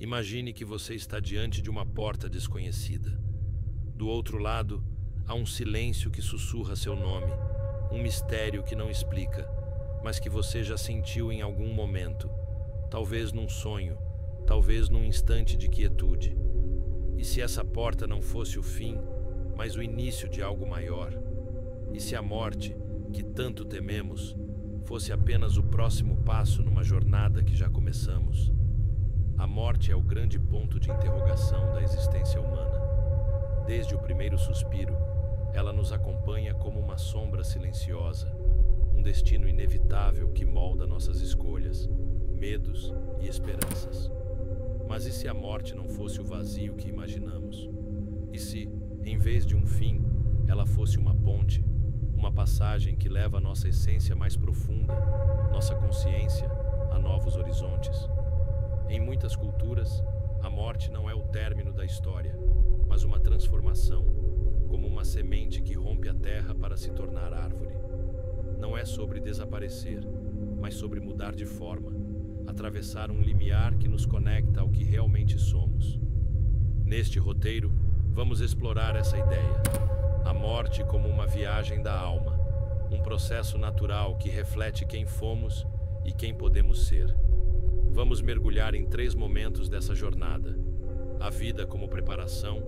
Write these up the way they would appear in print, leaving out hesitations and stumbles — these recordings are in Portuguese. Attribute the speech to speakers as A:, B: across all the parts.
A: Imagine que você está diante de uma porta desconhecida. Do outro lado, há um silêncio que sussurra seu nome, um mistério que não explica, mas que você já sentiu em algum momento, talvez num sonho, talvez num instante de quietude. E se essa porta não fosse o fim, mas o início de algo maior? E se a morte, que tanto tememos, fosse apenas o próximo passo numa jornada que já começamos? A morte é o grande ponto de interrogação da existência humana. Desde o primeiro suspiro, ela nos acompanha como uma sombra silenciosa, um destino inevitável que molda nossas escolhas, medos e esperanças. Mas e se a morte não fosse o vazio que imaginamos? E se, em vez de um fim, ela fosse uma ponte, uma passagem que leva a nossa essência mais profunda, nossa consciência, a novos horizontes? Em muitas culturas, a morte não é o término da história, mas uma transformação, como uma semente que rompe a terra para se tornar árvore. Não é sobre desaparecer, mas sobre mudar de forma, atravessar um limiar que nos conecta ao que realmente somos. Neste roteiro, vamos explorar essa ideia, a morte como uma viagem da alma, um processo natural que reflete quem fomos e quem podemos ser. Vamos mergulhar em 3 momentos dessa jornada: a vida como preparação,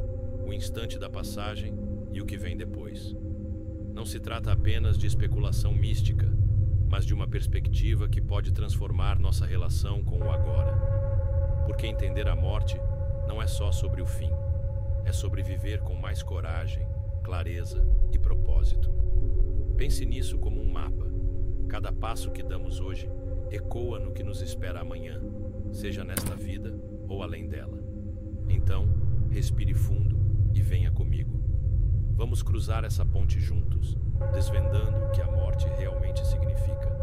A: o instante da passagem e o que vem depois. Não se trata apenas de especulação mística, mas de uma perspectiva que pode transformar nossa relação com o agora. Porque entender a morte não é só sobre o fim, é sobre viver com mais coragem, clareza e propósito. Pense nisso como um mapa. Cada passo que damos hoje ecoa no que nos espera amanhã, seja nesta vida ou além dela. Então, respire fundo e venha comigo. Vamos cruzar essa ponte juntos, desvendando o que a morte realmente significa,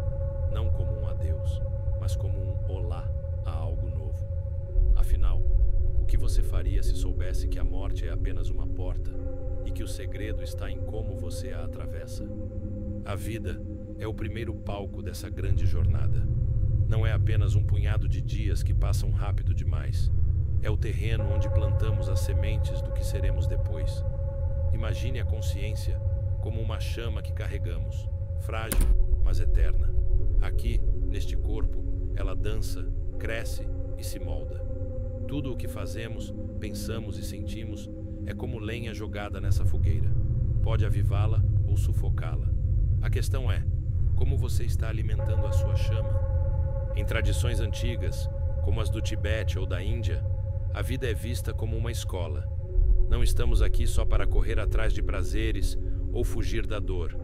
A: não como um adeus, mas como um olá a algo novo. Afinal, o que você faria se soubesse que a morte é apenas uma porta e que o segredo está em como você a atravessa? A vida é o primeiro palco dessa grande jornada. Não é apenas um punhado de dias que passam rápido demais. É o terreno onde plantamos as sementes do que seremos depois. Imagine a consciência como uma chama que carregamos, frágil, mas eterna. Aqui, neste corpo, ela dança, cresce e se molda. Tudo o que fazemos, pensamos e sentimos é como lenha jogada nessa fogueira. Pode avivá-la ou sufocá-la. A questão é, como você está alimentando a sua chama? Em tradições antigas, como as do Tibete ou da Índia, a vida é vista como uma escola. Não estamos aqui só para correr atrás de prazeres ou fugir da dor,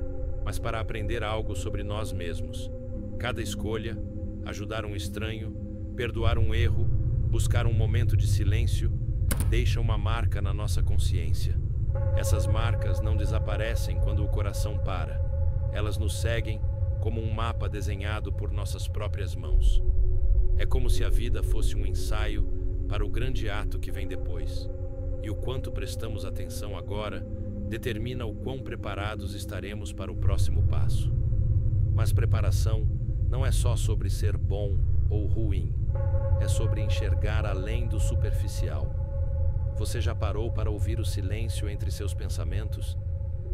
A: mas para aprender algo sobre nós mesmos. Cada escolha, ajudar um estranho, perdoar um erro, buscar um momento de silêncio, deixa uma marca na nossa consciência. Essas marcas não desaparecem quando o coração para. Elas nos seguem como um mapa desenhado por nossas próprias mãos. É como se a vida fosse um ensaio para o grande ato que vem depois. E o quanto prestamos atenção agora determina o quão preparados estaremos para o próximo passo. Mas preparação não é só sobre ser bom ou ruim, é sobre enxergar além do superficial. Você já parou para ouvir o silêncio entre seus pensamentos?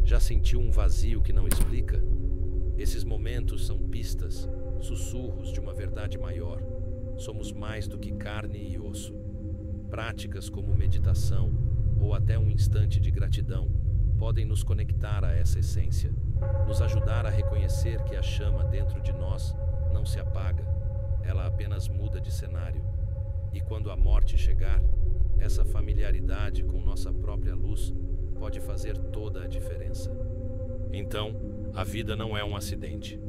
A: Já sentiu um vazio que não explica? Esses momentos são pistas, sussurros de uma verdade maior. Somos mais do que carne e osso. Práticas como meditação ou até um instante de gratidão podem nos conectar a essa essência, nos ajudar a reconhecer que a chama dentro de nós não se apaga, ela apenas muda de cenário. E quando a morte chegar, essa familiaridade com nossa própria luz pode fazer toda a diferença. Então, a vida não é um acidente.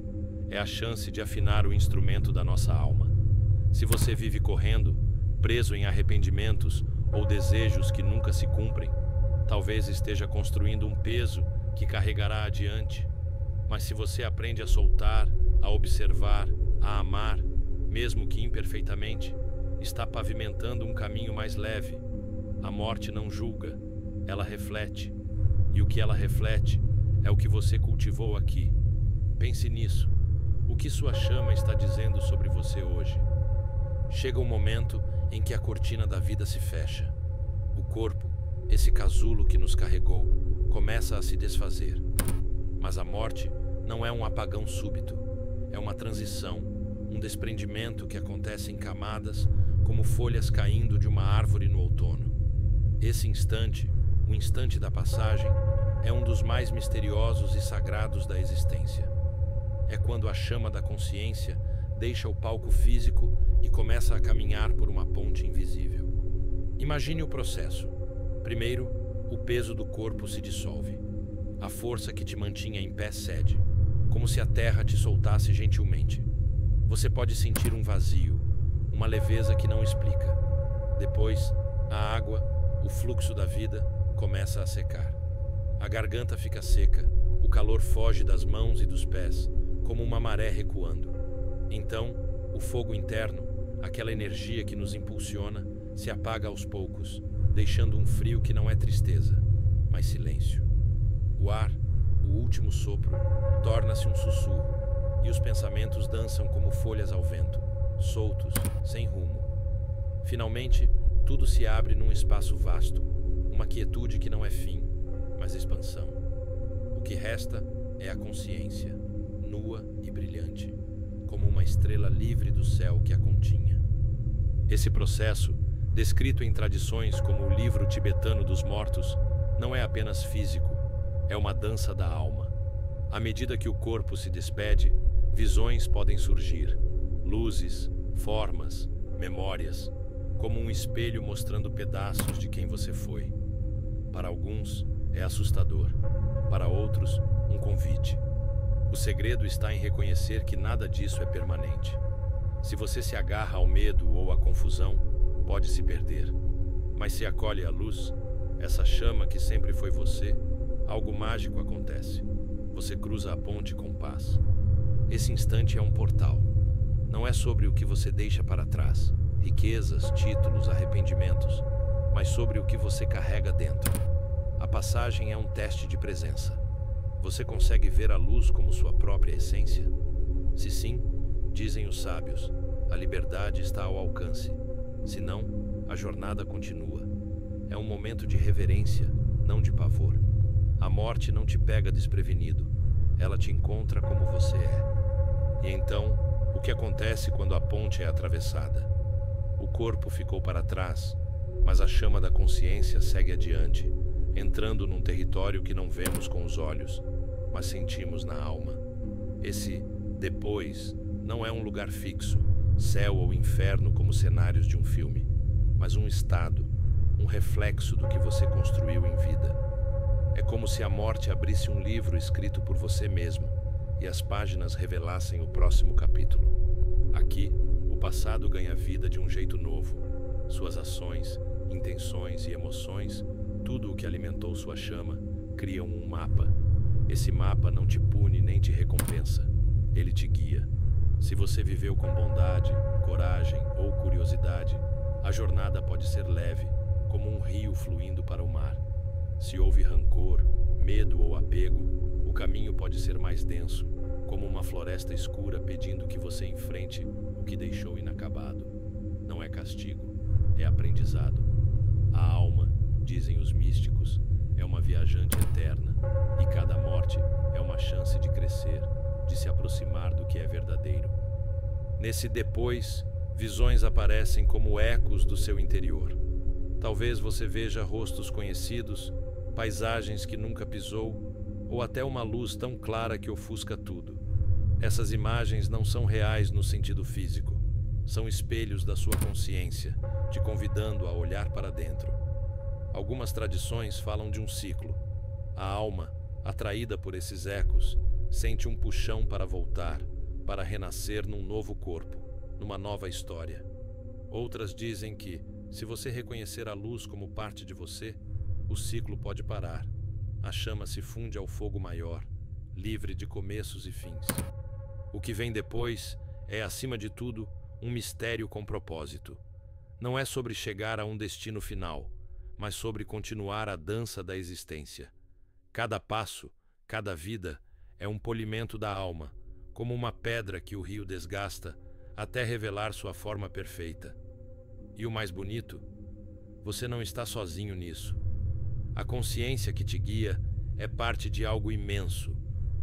A: É a chance de afinar o instrumento da nossa alma. Se você vive correndo, preso em arrependimentos ou desejos que nunca se cumprem, talvez esteja construindo um peso que carregará adiante. Mas se você aprende a soltar, a observar, a amar, mesmo que imperfeitamente, está pavimentando um caminho mais leve. A morte não julga, ela reflete. E o que ela reflete é o que você cultivou aqui. Pense nisso. O que sua chama está dizendo sobre você hoje? chega o momento em que a cortina da vida se fecha. O corpo, esse casulo que nos carregou, começa a se desfazer. Mas a morte não é um apagão súbito, é uma transição, um desprendimento que acontece em camadas, como folhas caindo de uma árvore no outono. Esse instante, o instante da passagem, é um dos mais misteriosos e sagrados da existência. É quando a chama da consciência deixa o palco físico e começa a caminhar por uma ponte invisível. Imagine o processo. Primeiro, o peso do corpo se dissolve. A força que te mantinha em pé cede, como se a terra te soltasse gentilmente. Você pode sentir um vazio, uma leveza que não explica. Depois, a água, o fluxo da vida, começa a secar. A garganta fica seca, o calor foge das mãos e dos pés, como uma maré recuando. Então, o fogo interno, aquela energia que nos impulsiona, se apaga aos poucos, deixando um frio que não é tristeza, mas silêncio. O ar, o último sopro, torna-se um sussurro, e os pensamentos dançam como folhas ao vento, soltos, sem rumo. Finalmente, tudo se abre num espaço vasto, uma quietude que não é fim, mas expansão. O que resta é a consciência, nua e brilhante, como uma estrela livre do céu que a continha. Esse processo, descrito em tradições como o livro tibetano dos mortos, não é apenas físico, é uma dança da alma. À medida que o corpo se despede, visões podem surgir, luzes, formas, memórias, como um espelho mostrando pedaços de quem você foi. Para alguns, é assustador, para outros, um convite. O segredo está em reconhecer que nada disso é permanente. Se você se agarra ao medo ou à confusão, pode se perder. Mas se acolhe a luz, essa chama que sempre foi você, algo mágico acontece. Você cruza a ponte com paz. Esse instante é um portal. Não é sobre o que você deixa para trás, riquezas, títulos, arrependimentos, mas sobre o que você carrega dentro. A passagem é um teste de presença. Você consegue ver a luz como sua própria essência? Se sim, dizem os sábios, a liberdade está ao alcance. Se não, a jornada continua. É um momento de reverência, não de pavor. A morte não te pega desprevenido. Ela te encontra como você é. E então, o que acontece quando a ponte é atravessada? O corpo ficou para trás, mas a chama da consciência segue adiante, entrando num território que não vemos com os olhos, mas sentimos na alma. Esse depois não é um lugar fixo, céu ou inferno como cenários de um filme, mas um estado, um reflexo do que você construiu em vida. É como se a morte abrisse um livro escrito por você mesmo e as páginas revelassem o próximo capítulo. Aqui, o passado ganha vida de um jeito novo. Suas ações, intenções e emoções, tudo o que alimentou sua chama, criam um mapa. Esse mapa não te pune nem te recompensa. Ele te guia. Se você viveu com bondade, coragem ou curiosidade, a jornada pode ser leve, como um rio fluindo para o mar. Se houve rancor, medo ou apego, o caminho pode ser mais denso, como uma floresta escura pedindo que você enfrente o que deixou inacabado. Não é castigo, é aprendizado. A alma, dizem os místicos, é uma viajante eterna, e cada morte é uma chance de crescer, de se aproximar do que é verdadeiro. Nesse depois, visões aparecem como ecos do seu interior. Talvez você veja rostos conhecidos, paisagens que nunca pisou, ou até uma luz tão clara que ofusca tudo. Essas imagens não são reais no sentido físico. São espelhos da sua consciência, te convidando a olhar para dentro. Algumas tradições falam de um ciclo. A alma, atraída por esses ecos, sente um puxão para voltar, para renascer num novo corpo, numa nova história. Outras dizem que, se você reconhecer a luz como parte de você, o ciclo pode parar. A chama se funde ao fogo maior, livre de começos e fins. O que vem depois é, acima de tudo, um mistério com propósito. Não é sobre chegar a um destino final, mas sobre continuar a dança da existência. Cada passo, cada vida, é um polimento da alma, como uma pedra que o rio desgasta, até revelar sua forma perfeita. E o mais bonito, você não está sozinho nisso. A consciência que te guia é parte de algo imenso,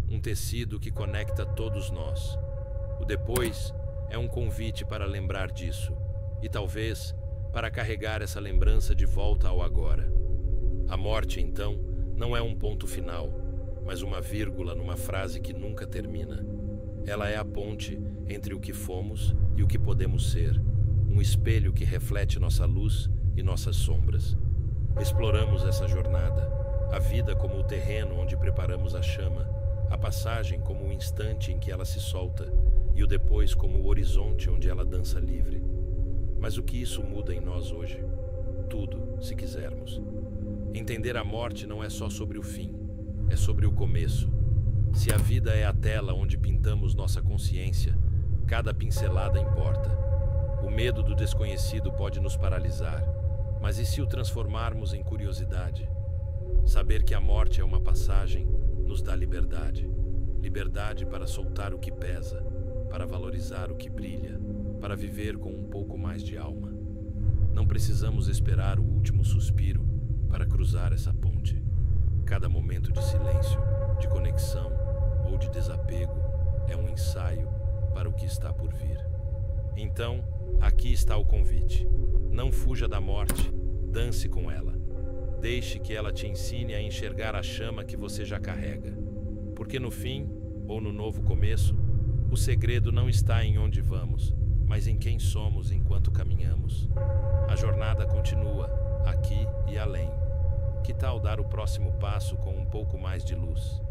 A: um tecido que conecta todos nós. O depois é um convite para lembrar disso, e talvez para carregar essa lembrança de volta ao agora. A morte, então, não é um ponto final, mas uma vírgula numa frase que nunca termina. Ela é a ponte entre o que fomos e o que podemos ser, um espelho que reflete nossa luz e nossas sombras. Exploramos essa jornada, a vida como o terreno onde preparamos a chama, a passagem como o instante em que ela se solta e o depois como o horizonte onde ela dança livre. Mas o que isso muda em nós hoje? Tudo, se quisermos. Entender a morte não é só sobre o fim, é sobre o começo. Se a vida é a tela onde pintamos nossa consciência, cada pincelada importa. O medo do desconhecido pode nos paralisar, mas e se o transformarmos em curiosidade? Saber que a morte é uma passagem nos dá liberdade. Liberdade para soltar o que pesa, para valorizar o que brilha, para viver com um pouco mais de alma. Não precisamos esperar o último suspiro para cruzar essa ponte. Cada momento de silêncio, de conexão ou de desapego é um ensaio para o que está por vir. Então, aqui está o convite. Não fuja da morte, dance com ela. Deixe que ela te ensine a enxergar a chama que você já carrega. Porque no fim, ou no novo começo, o segredo não está em onde vamos, mas em quem somos enquanto caminhamos. A jornada continua, aqui e além. Que tal dar o próximo passo com um pouco mais de luz?